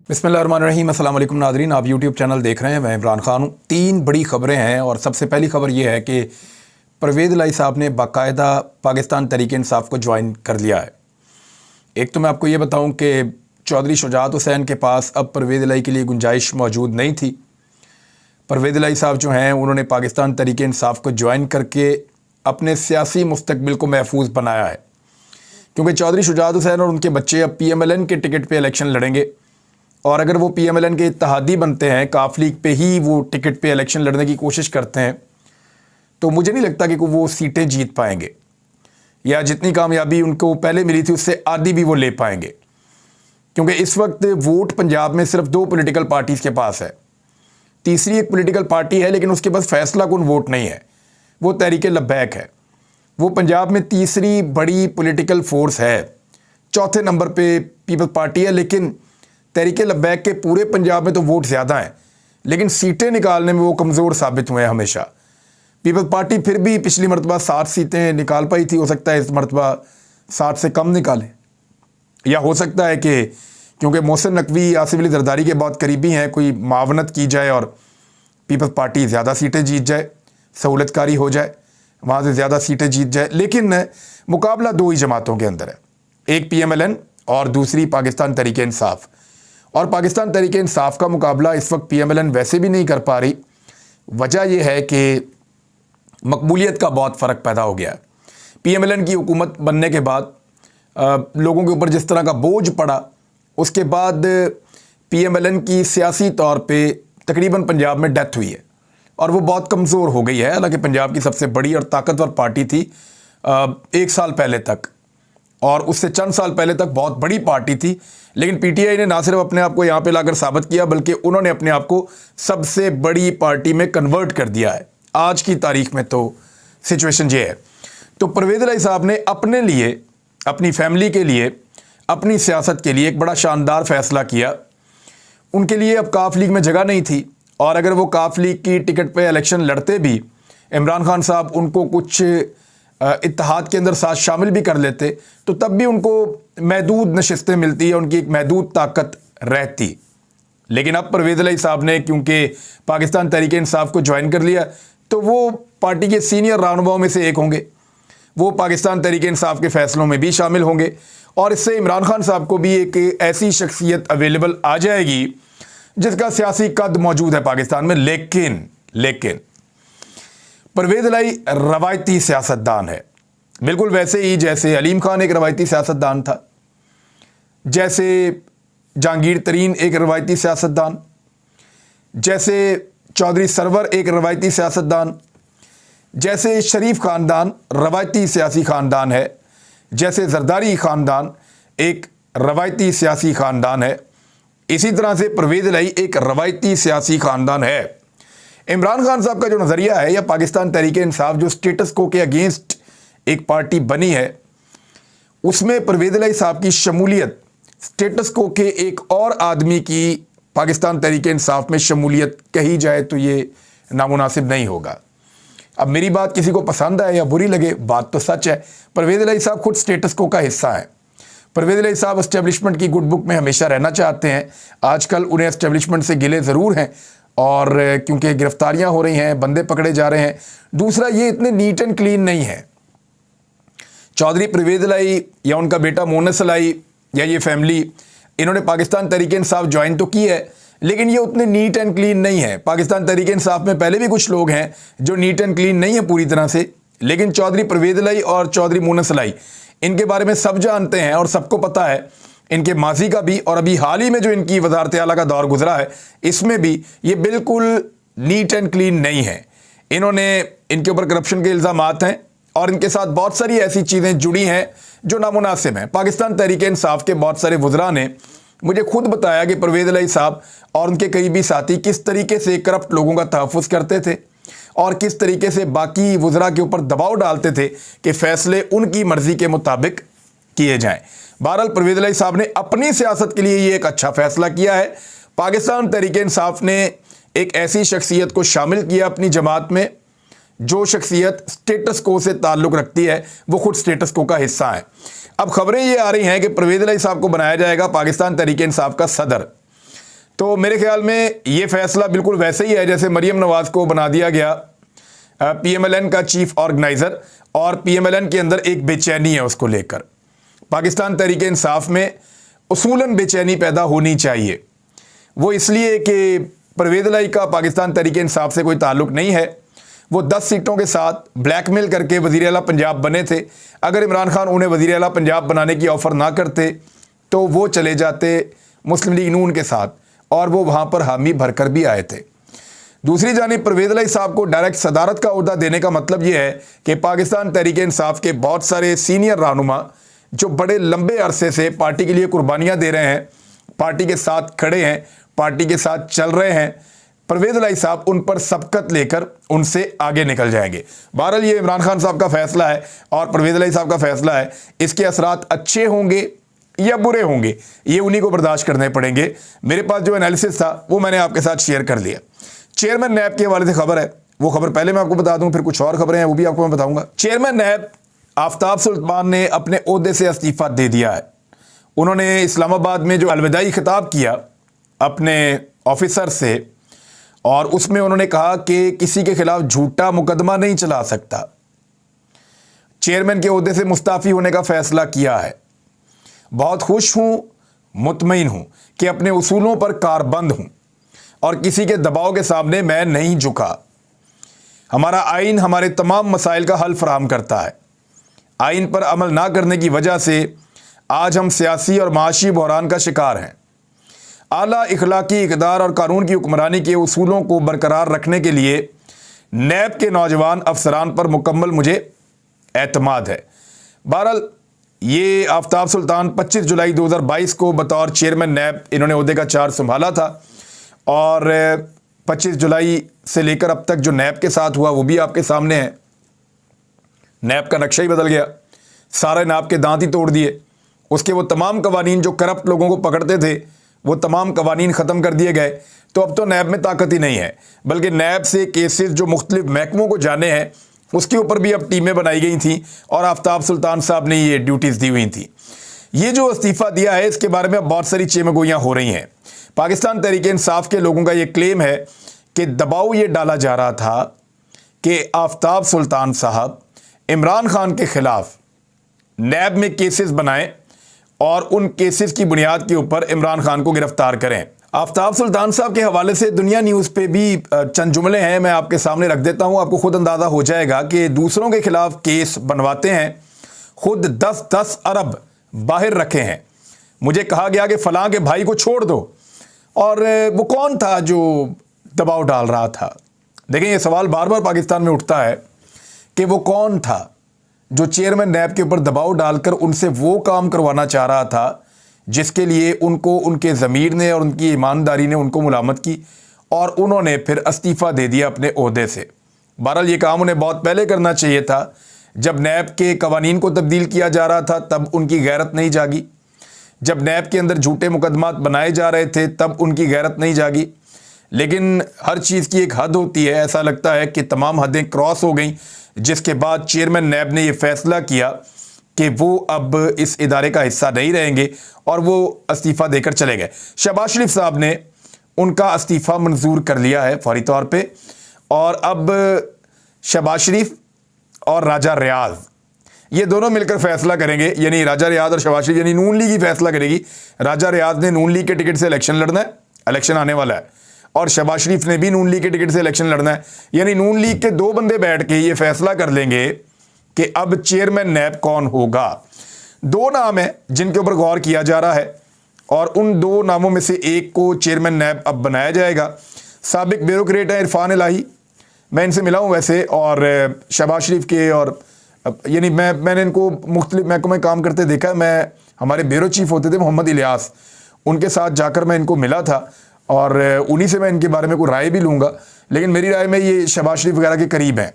बिस्मिल्लाहिर्रहमानिर्रहीम। अस्सलाम वालेकुम नाज़रीन, आप यूट्यूब चैनल देख रहे हैं। मैं इमरान खान हूँ। 3 बड़ी ख़बरें हैं और सबसे पहली ख़बर यह है कि परवेज़ इलाही साहब ने बाकायदा पाकिस्तान तहरीक इंसाफ को ज्वाइन कर लिया है। एक तो मैं आपको ये बताऊँ कि चौधरी शुजात हुसैन के पास अब परवेज़ इलाही के लिए गुंजाइश मौजूद नहीं थी। परवेज़ इलाही साहब जो हैं उन्होंने पाकिस्तान तहरीक इंसाफ को ज्वाइन करके अपने सियासी मुस्तकबिल को महफूज बनाया है, क्योंकि चौधरी शुजात हुसैन और उनके बच्चे अब PMLN के टिकट पर इलेक्शन लड़ेंगे और अगर वो PMLN के इत्तेहादी बनते हैं, काफ लीग पे ही वो टिकट पे इलेक्शन लड़ने की कोशिश करते हैं, तो मुझे नहीं लगता कि वो सीटें जीत पाएंगे या जितनी कामयाबी उनको पहले मिली थी उससे आधी भी वो ले पाएंगे, क्योंकि इस वक्त वोट पंजाब में सिर्फ 2 पॉलिटिकल पार्टीज़ के पास है। तीसरी एक पॉलिटिकल पार्टी है लेकिन उसके पास फैसला कुन वोट नहीं है, वो तहरीक लब्बैक है। वो पंजाब में तीसरी बड़ी पॉलिटिकल फोर्स है। चौथे नंबर पे पीपल्स पार्टी है, लेकिन तहरीक लब्बैक के पूरे पंजाब में तो वोट ज़्यादा हैं, लेकिन सीटें निकालने में वो कमज़ोर साबित हुए हैं हमेशा। पीपल्स पार्टी फिर भी पिछली मरतबा 7 सीटें निकाल पाई थी, हो सकता है इस मरतबा 7 से कम निकालें, या हो सकता है कि क्योंकि मोहसिन नकवी आसिफ अली जरदारी के बहुत करीबी हैं, कोई मावनत की जाए और पीपल्स पार्टी ज़्यादा सीटें जीत जाए, सहूलतकारी हो जाए, वहाँ से ज़्यादा सीटें जीत जाए। लेकिन मुकाबला 2 ही जमातों के अंदर है, एक PMLN और दूसरी पाकिस्तान तहरीक इंसाफ। और पाकिस्तान तहरीक इंसाफ का मुकाबला इस वक्त PMLN वैसे भी नहीं कर पा रही। वजह यह है कि मकबूलियत का बहुत फ़र्क पैदा हो गया है। PMLN की हुकूमत बनने के बाद लोगों के ऊपर जिस तरह का बोझ पड़ा, उसके बाद PMLN की सियासी तौर पे तकरीबन पंजाब में डेथ हुई है और वो बहुत कमज़ोर हो गई है। हालांकि पंजाब की सबसे बड़ी और ताकतवर पार्टी थी 1 साल पहले तक, और उससे चंद साल पहले तक बहुत बड़ी पार्टी थी, लेकिन PTI ने ना सिर्फ अपने आप को यहाँ पे लाकर साबित किया, बल्कि उन्होंने अपने आप को सबसे बड़ी पार्टी में कन्वर्ट कर दिया है। आज की तारीख में तो सिचुएशन ये है। तो परवेज़ इलाही साहब ने अपने लिए, अपनी फैमिली के लिए, अपनी सियासत के लिए एक बड़ा शानदार फ़ैसला किया। उनके लिए अब काफ लीग में जगह नहीं थी, और अगर वो काफ लीग की टिकट पर इलेक्शन लड़ते भी, इमरान खान साहब उनको कुछ इत्तेहाद के अंदर साथ शामिल भी कर लेते, तो तब भी उनको महदूद नशिस्तें मिलती है, उनकी एक महदूद ताकत रहती। लेकिन अब परवेज़ इलाही साहब ने क्योंकि पाकिस्तान तहरीक इंसाफ को ज्वाइन कर लिया, तो वो पार्टी के सीनियर रहनुमाओं में से एक होंगे। वो पाकिस्तान तहरीक इंसाफ के फ़ैसलों में भी शामिल होंगे और इससे इमरान खान साहब को भी एक ऐसी शख्सियत अवेलेबल आ जाएगी जिसका सियासी कद मौजूद है पाकिस्तान में। लेकिन परवेज़ इलाही रवायती सियासतदान है, बिल्कुल वैसे ही जैसे अलीम खान एक रवायती सियासतदान था, जैसे जहांगीर तरीन एक रवायती सियासतदान, जैसे चौधरी सरवर एक रवायती सियासतदान, जैसे शरीफ ख़ानदान रवायती सियासी ख़ानदान है, जैसे जरदारी ख़ानदान एक रवायती सियासी ख़ानदान है, इसी तरह से परवेज़ इलाही एक रवायती सियासी ख़ानदान है। इमरान खान साहब का जो नज़रिया है, या पाकिस्तान तहरीक इंसाफ जो स्टेटस को के अगेंस्ट एक पार्टी बनी है, उसमें परवेज़ इलाही साहब की शमूलियत स्टेटस को के एक और आदमी की पाकिस्तान तहरीक इंसाफ में शमूलियत कही जाए तो ये नामुनासिब नहीं होगा। अब मेरी बात किसी को पसंद आए या बुरी लगे, बात तो सच है। परवेज़ इलाही साहब खुद स्टेटस को का हिस्सा है। परवेज़ इलाही साहब एस्टेब्लिशमेंट की गुड बुक में हमेशा रहना चाहते हैं। आजकल उन्हें एस्टेब्लिशमेंट से गिले ज़रूर हैं, और क्योंकि गिरफ्तारियां हो रही हैं, बंदे पकड़े जा रहे हैं। दूसरा, ये इतने नीट एंड क्लीन नहीं है। चौधरी परवेज़ इलाही या उनका बेटा मोनस इलाही या ये फैमिली, इन्होंने पाकिस्तान तहरीक इंसाफ ज्वाइन तो की है, लेकिन ये उतने नीट एंड क्लीन नहीं है। पाकिस्तान तहरीक इंसाफ में पहले भी कुछ लोग हैं जो नीट एंड क्लीन नहीं है पूरी तरह से, लेकिन चौधरी परवेज़ इलाही और चौधरी मोनस इलाही, इनके बारे में सब जानते हैं और सबको पता है इनके माजी का भी, और अभी हाल ही में जो इनकी वज़ारत आला का दौर गुजरा है, इसमें भी ये बिल्कुल नीट एंड क्लीन नहीं है। इनके ऊपर करप्शन के इल्ज़ामात हैं और इनके साथ बहुत सारी ऐसी चीज़ें जुड़ी हैं जो नामुनासिब हैं। पाकिस्तान तहरीक इंसाफ के बहुत सारे वज़रा ने मुझे खुद बताया कि परवेज़ इलाही साहब और उनके करीबी साथी किस तरीके से करप्ट लोगों का तहफ़्फ़ुज़ करते थे और किस तरीके से बाकी वज़रा के ऊपर दबाव डालते थे कि फ़ैसले उनकी मर्ज़ी के मुताबिक किए जाएँ। बहरहाल परवेज़ इलाही साहब ने अपनी सियासत के लिए ये एक अच्छा फ़ैसला किया है। पाकिस्तान तहरीक इंसाफ ने एक ऐसी शख्सियत को शामिल किया अपनी जमात में जो शख्सियत स्टेटस को से ताल्लुक़ रखती है, वो खुद स्टेटस को का हिस्सा है। अब खबरें ये आ रही हैं कि परवेज़ इलाही साहब को बनाया जाएगा पाकिस्तान तहरीक इंसाफ का सदर। तो मेरे ख्याल में ये फैसला बिल्कुल वैसे ही है जैसे मरियम नवाज को बना दिया गया पीएमएलएन का चीफ ऑर्गेनाइजर, और पीएमएलएन के अंदर एक बेचैनी है उसको लेकर। पाकिस्तान तहरीक इंसाफ में उसूलन बेचैनी पैदा होनी चाहिए। वो इसलिए कि परवेज़ इलाही का पाकिस्तान तहरीक इंसाफ से कोई ताल्लुक़ नहीं है। वो 10 सीटों के साथ ब्लैकमेल करके वज़ीर आला पंजाब बने थे। अगर इमरान खान उन्हें वज़ीर आला पंजाब बनाने की ऑफ़र ना करते तो वो चले जाते मुस्लिम लीग नून के साथ, और वो वहाँ पर हामी भरकर भी आए थे। दूसरी जानिब परवेज़ इलाही साहब को डायरेक्ट सदारत का ओहदा देने का मतलब ये है कि पाकिस्तान तहरीक इंसाफ के बहुत सारे सीनियर रहनुमा जो बड़े लंबे अरसे से पार्टी के लिए कुर्बानियाँ दे रहे हैं, पार्टी के साथ खड़े हैं, पार्टी के साथ चल रहे हैं, परवेज़ इलाही साहब उन पर सबकत लेकर उनसे आगे निकल जाएंगे। बहरहाल ये इमरान खान साहब का फैसला है और परवेज़ इलाही साहब का फैसला है। इसके असरात अच्छे होंगे या बुरे होंगे ये उन्हीं को बर्दाश्त करने पड़ेंगे। मेरे पास जो एनालिसिस था वो मैंने आपके साथ शेयर कर लिया। चेयरमैन नैब के हवाले से खबर है, वो खबर पहले मैं आपको बता दूं, फिर कुछ और खबरें हैं वो भी आपको मैं बताऊंगा। चेयरमैन नैब आफ्ताब सुल्तान ने अपने ओहदे से इस्तीफा दे दिया है। उन्होंने इस्लामाबाद में जो अलविदाई खिताब किया अपने ऑफिसर से, और उसमें उन्होंने कहा कि किसी के खिलाफ झूठा मुकदमा नहीं चला सकता। चेयरमैन के ओहदे से मुस्ताफ़ी होने का फैसला किया है। बहुत खुश हूं, मुतमईन हूं कि अपने उसूलों पर कारबंद हूं और किसी के दबाव के सामने मैं नहीं झुका। हमारा आइन हमारे तमाम मसाइल का हल फराहम करता है। आइन पर अमल ना करने की वजह से आज हम सियासी और माशी बहरान का शिकार हैं। आला इखलाकी इक़दार और कानून की हुक्मरानी के उसूलों को बरकरार रखने के लिए नैब के नौजवान अफसरान पर मुकम्मल मुझे एतमाद है। बहरहाल ये आफ्ताब सुल्तान 25 जुलाई 2022 को बतौर चेयरमैन नैब इन्होंने ओहदे का चार्ज संभाला था, और 25 जुलाई से लेकर अब तक जो नैब के साथ हुआ वो भी आपके सामने है। नैब का नक्शा ही बदल गया, सारे नैब के दांत ही तोड़ दिए। उसके वो तमाम कवानीन जो करप्ट लोगों को पकड़ते थे वो तमाम कवानीन ख़त्म कर दिए गए। तो अब तो नैब में ताकत ही नहीं है, बल्कि नैब से केसेस जो मुख्तलिफ महकमों को जाने हैं उसके ऊपर भी अब टीमें बनाई गई थी, और आफ्ताब सुल्तान साहब ने ये ड्यूटीज़ दी हुई थी। ये जो इस्तीफ़ा दिया है इसके बारे में बहुत सारी चेमगोइयाँ हो रही हैं। पाकिस्तान तहरीक इंसाफ के लोगों का ये क्लेम है कि दबाव ये डाला जा रहा था कि आफ्ताब सुल्तान साहब इमरान खान के ख़िलाफ़ नैब में केसेस बनाएं और उन केसेस की बुनियाद के ऊपर इमरान खान को गिरफ्तार करें। आफ्ताब सुल्तान साहब के हवाले से दुनिया न्यूज़ पे भी चंद जुमले हैं, मैं आपके सामने रख देता हूं। आपको खुद अंदाज़ा हो जाएगा कि दूसरों के खिलाफ केस बनवाते हैं, खुद 10-10 अरब बाहर रखे हैं। मुझे कहा गया कि फ़लाँ के भाई को छोड़ दो, और वो कौन था जो दबाव डाल रहा था? देखें, ये सवाल बार बार पाकिस्तान में उठता है कि वो कौन था जो चेयरमैन नैब के ऊपर दबाव डालकर उनसे वो काम करवाना चाह रहा था जिसके लिए उनको उनके ज़मीर ने और उनकी ईमानदारी ने उनको मुलामत की, और उन्होंने फिर इस्तीफ़ा दे दिया अपने ओहदे से। बहरहाल ये काम उन्हें बहुत पहले करना चाहिए था। जब नैब के कवानीन को तब्दील किया जा रहा था तब उनकी गैरत नहीं जागी। जब नैब के अंदर झूठे मुकदमात बनाए जा रहे थे तब उनकी गैरत नहीं जागी। लेकिन हर चीज़ की एक हद होती है। ऐसा लगता है कि तमाम हदें क्रॉस हो गई, जिसके बाद चेयरमैन नैब ने यह फैसला किया कि वो अब इस इदारे का हिस्सा नहीं रहेंगे और वो इस्तीफ़ा देकर चले गए। शहबाज शरीफ साहब ने उनका इस्तीफ़ा मंजूर कर लिया है फौरी तौर पे, और अब शहबाज शरीफ और राजा रियाज ये दोनों मिलकर फैसला करेंगे, यानी राजा रियाज और शहबाज शरीफ यानी नून लीग ही फैसला करेगी। राजा रियाज ने नून लीग के टिकट से इलेक्शन लड़ना है, इलेक्शन आने वाला है, और शहबाज शरीफ ने भी नून लीग के टिकट से इलेक्शन लड़ना है। यानी नून लीग के दो बंदे बैठ के ये फैसला कर लेंगे कि अब चेयरमैन नैब कौन होगा। दो नाम हैं जिनके ऊपर गौर किया जा रहा है, और उन दो नामों में से एक को चेयरमैन नैब अब बनाया जाएगा। साबिक ब्यूरोक्रेट है इरफान इलाही, मैं इनसे मिला हूँ वैसे, और शहबाज शरीफ के, और यानी मैंने इनको मुख्तलिफ महकमे में काम करते देखा। मैं हमारे ब्यूरो चीफ होते थे मोहम्मद इलियास, उनके साथ जाकर मैं इनको मिला था, और उन्हीं से मैं इनके बारे में कोई राय भी लूँगा। लेकिन मेरी राय में ये शहबाज शरीफ वगैरह के करीब हैं,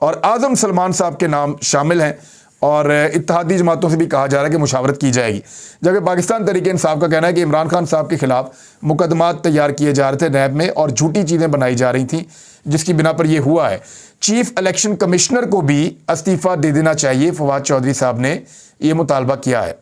और आज़म सलमान साहब के नाम शामिल हैं, और इत्तेहादी जमातों से भी कहा जा रहा है कि मुशावरत की जाएगी। जबकि पाकिस्तान तहरीक इंसाफ का कहना है कि इमरान खान साहब के खिलाफ मुकदमात तैयार किए जा रहे थे नैब में, और झूठी चीज़ें बनाई जा रही थी, जिसकी बिना पर यह हुआ है। चीफ इलेक्शन कमिश्नर को भी इस्तीफ़ा दे देना चाहिए, फवाद चौधरी साहब ने यह मुतालबा किया है।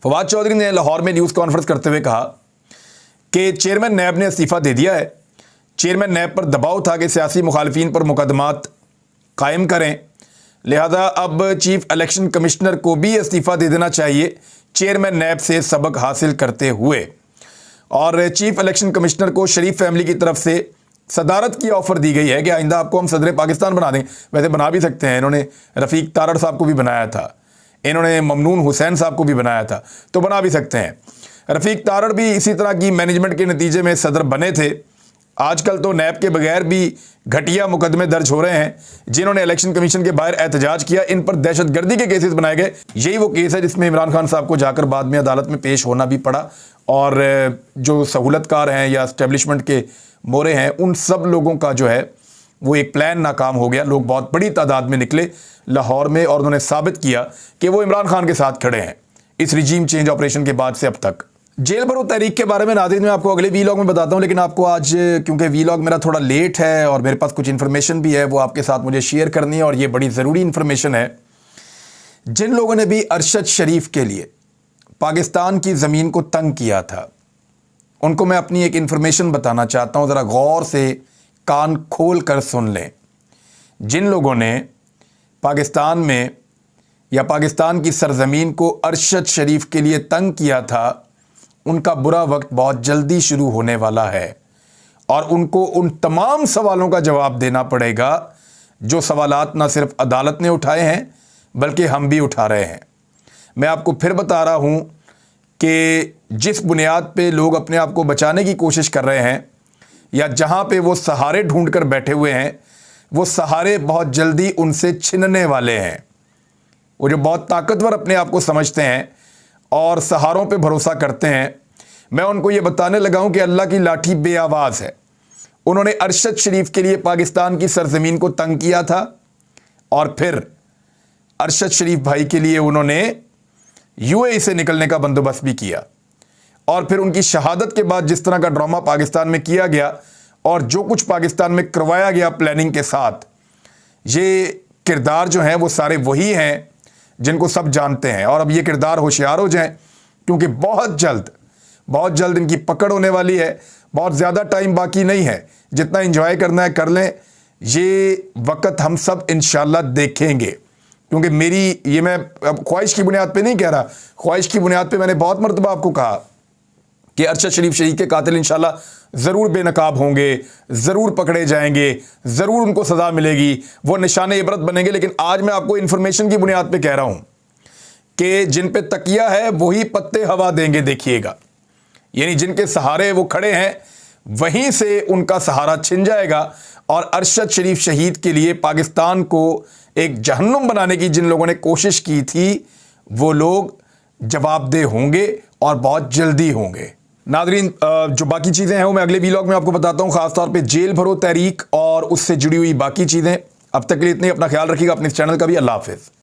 फवाद चौधरी ने लाहौर में न्यूज़ कॉन्फ्रेंस करते हुए कहा कि चेयरमैन नैब ने इस्तीफ़ा दे दिया है। चेयरमैन नैब पर दबाव था कि सियासी मुखालिफिन पर मुकदमात कायम करें, लिहाजा अब चीफ इलेक्शन कमिश्नर को भी इस्तीफ़ा दे देना चाहिए चेयरमैन नैब से सबक हासिल करते हुए। और चीफ इलेक्शन कमिश्नर को शरीफ फैमिली की तरफ से सदारत की ऑफ़र दी गई है कि आइंदा आपको हम सदर पाकिस्तान बना दें। वैसे बना भी सकते हैं, इन्होंने रफ़ीक तारड़ साहब को भी बनाया था, इन्होंने ममनून हुसैन साहब को भी बनाया था, तो बना भी सकते हैं। रफ़ीक तारड़ भी इसी तरह की मैनेजमेंट के नतीजे में सदर बने थे। आजकल तो नैब के बगैर भी घटिया मुकदमे दर्ज हो रहे हैं। जिन्होंने इलेक्शन कमीशन के बाहर एहतजाज किया, इन पर दहशतगर्दी के केसेस बनाए गए। यही वो केस है जिसमें इमरान खान साहब को जाकर बाद में अदालत में पेश होना भी पड़ा। और जो सहूलतकार हैं या इस्टेब्लिशमेंट के मोरे हैं, उन सब लोगों का जो है वो एक प्लान नाकाम हो गया। लोग बहुत बड़ी तादाद में निकले लाहौर में और उन्होंने साबित किया कि वो इमरान खान के साथ खड़े हैं इस रिजीम चेंज ऑपरेशन के बाद से अब तक। जेल भरो तहरीक के बारे में नाज़रीन मैं आपको अगले वीलॉग में बताता हूं, लेकिन आपको आज क्योंकि वीलॉग मेरा थोड़ा लेट है और मेरे पास कुछ इन्फॉर्मेशन भी है वो आपके साथ मुझे शेयर करनी है, और ये बड़ी ज़रूरी इन्फॉर्मेशन है। जिन लोगों ने भी अरशद शरीफ के लिए पाकिस्तान की ज़मीन को तंग किया था, उनको मैं अपनी एक इन्फॉर्मेशन बताना चाहता हूँ, ज़रा गौर से कान खोल कर सुन लें। जिन लोगों ने पाकिस्तान में या पाकिस्तान की सरजमीन को अरशद शरीफ के लिए तंग किया था, उनका बुरा वक्त बहुत जल्दी शुरू होने वाला है और उनको उन तमाम सवालों का जवाब देना पड़ेगा जो सवालात ना सिर्फ अदालत ने उठाए हैं बल्कि हम भी उठा रहे हैं। मैं आपको फिर बता रहा हूं कि जिस बुनियाद पे लोग अपने आप को बचाने की कोशिश कर रहे हैं या जहां पे वो सहारे ढूंढ कर बैठे हुए हैं, वो सहारे बहुत जल्दी उनसे छिनने वाले हैं। वो जो बहुत ताकतवर अपने आप को समझते हैं और सहारों पे भरोसा करते हैं, मैं उनको ये बताने लगा हूं कि अल्लाह की लाठी बेआवाज़ है। उन्होंने अरशद शरीफ के लिए पाकिस्तान की सरजमीन को तंग किया था और फिर अरशद शरीफ भाई के लिए उन्होंने यूएई से निकलने का बंदोबस्त भी किया। और फिर उनकी शहादत के बाद जिस तरह का ड्रामा पाकिस्तान में किया गया और जो कुछ पाकिस्तान में करवाया गया प्लानिंग के साथ, ये किरदार जो हैं वो सारे वही हैं जिनको सब जानते हैं। और अब ये किरदार होशियार हो जाएं, क्योंकि बहुत जल्द इनकी पकड़ होने वाली है। बहुत ज़्यादा टाइम बाकी नहीं है, जितना एंजॉय करना है कर लें। ये वक्त हम सब इंशाल्लाह देखेंगे, क्योंकि ये मैं अब ख्वाहिश की बुनियाद पे नहीं कह रहा। ख्वाहिश की बुनियाद पे मैंने बहुत मरतबा आपको कहा कि अरशद शरीफ शहीद के कातिल इंशाल्लाह ज़रूर बेनकाब होंगे, ज़रूर पकड़े जाएंगे, ज़रूर उनको सज़ा मिलेगी, वो निशाने इबरत बनेंगे। लेकिन आज मैं आपको इन्फॉर्मेशन की बुनियाद पे कह रहा हूँ कि जिन पे तकिया है वही पत्ते हवा देंगे, देखिएगा। यानी जिनके सहारे वो खड़े हैं वहीं से उनका सहारा छिन जाएगा। और अरशद शरीफ शहीद के लिए पाकिस्तान को एक जहन्नुम बनाने की जिन लोगों ने कोशिश की थी, वो लोग जवाबदेह होंगे और बहुत जल्दी होंगे। नाज़रीन, जो बाकी चीज़ें हैं वो मैं अगले वीलॉग में आपको बताता हूँ, ख़ासतौर पे जेल भरो तहरीक और उससे जुड़ी हुई बाकी चीज़ें। अब तक के लिए इतने, अपना ख्याल रखिएगा, अपने इस चैनल का भी। अल्लाह हाफ़िज़।